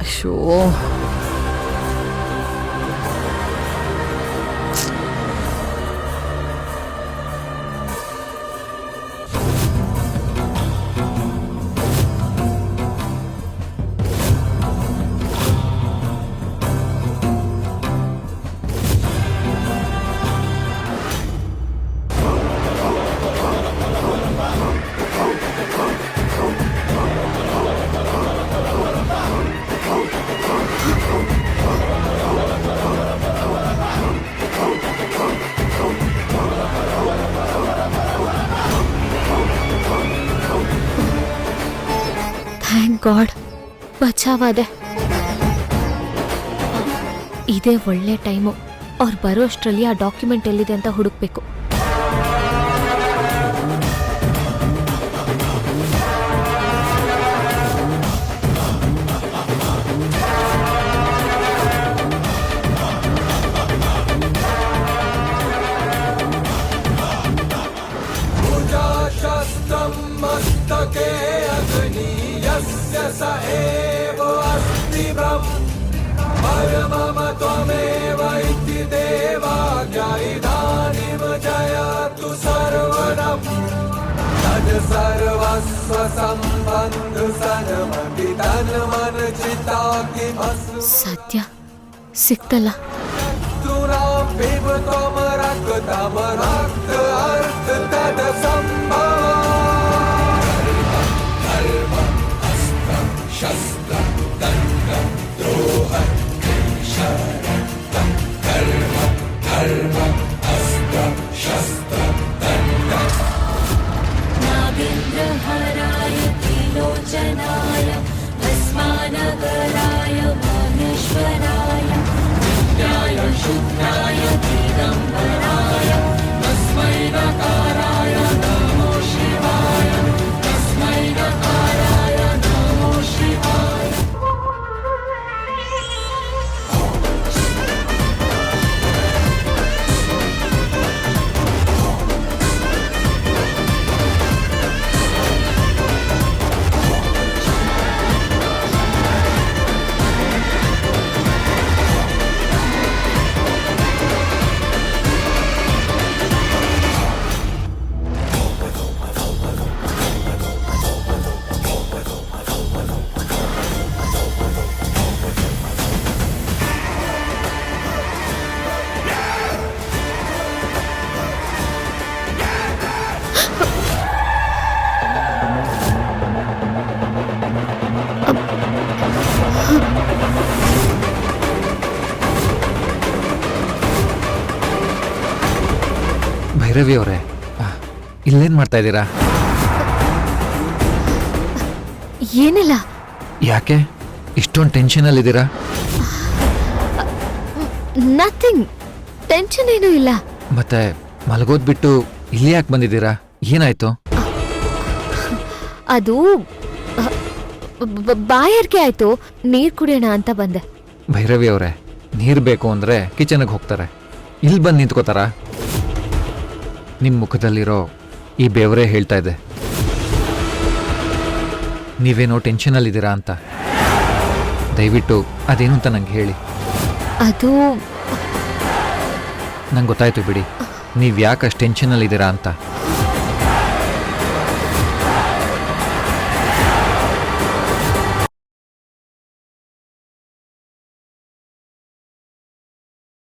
ಅಯ್ಯೋ, thank god, ಬಚಾವಾದೆ. ಇದೇ ಒಳ್ಳೆ ಟೈಮು. ಅವ್ರು ಬರೋ ಅಷ್ಟರಲ್ಲಿ ಆ ಡಾಕ್ಯುಮೆಂಟ್ ಎಲ್ಲಿದೆ ಅಂತ ಹುಡುಕ್ಬೇಕು. ಸದ್ಯ ಸಿಕ್ತಲ್ಲ. नागेन्द्रहराय त्रिलोचनाय भस्मानगराय महेश्वराय नित्याय शुद्धाय दिगम्बराय तस्मै नकाराय नमो शिवाय तस्मै नकाराय नमो शिवाय. ಭೈರವಿ ಅವರೇ, ಇಲ್ಲೇನ್ ಮಾಡ್ತಾ ಇದ್ದೀರಾ? ಏನಿಲ್ಲ. ಯಾಕೆ ಇಷ್ಟೊಂದು ಟೆನ್ಷನಲ್ಲಿದ್ದೀರಾ? ನಥಿಂಗ್, ಟೆನ್ಷನ್ ಏನೂ ಇಲ್ಲ. ಮತ್ತೆ ಮಲಗೋದ್ ಬಿಟ್ಟು ಇಲ್ಲಿ ಯಾಕೆ ಬಂದಿದ್ದೀರಾ? ಏನಾಯ್ತು? ಅದು ಬಾಯಾರಿಕೆ ಆಯ್ತು, ನೀರ್ ಕುಡಿಯೋಣ ಅಂತ ಬಂದೆ. ಭೈರವಿ ಅವರೇ, ನೀರು ಬೇಕು ಅಂದ್ರೆ ಕಿಚನ್ಗೆ ಹೋಗ್ತಾರೆ, ಇಲ್ಲಿ ಬಂದು ನಿಂತ್ಕೋತಾರ? ನಿಮ್ಮ ಮುಖದಲ್ಲಿರೋ ಈ ಬೆವರೇ ಹೇಳ್ತಾ ಇದೆ ನೀವೇನೋ ಟೆನ್ಷನಲ್ಲಿದ್ದೀರಾ ಅಂತ. ದಯವಿಟ್ಟು ಅದೇನು ಅಂತ ನಂಗೆ ಹೇಳಿ. ಅದು ನಂಗೆ ಗೊತ್ತಾಯ್ತು ಬಿಡಿ, ನೀವು ಯಾಕಷ್ಟು ಟೆನ್ಷನಲ್ಲಿದ್ದೀರಾ ಅಂತ.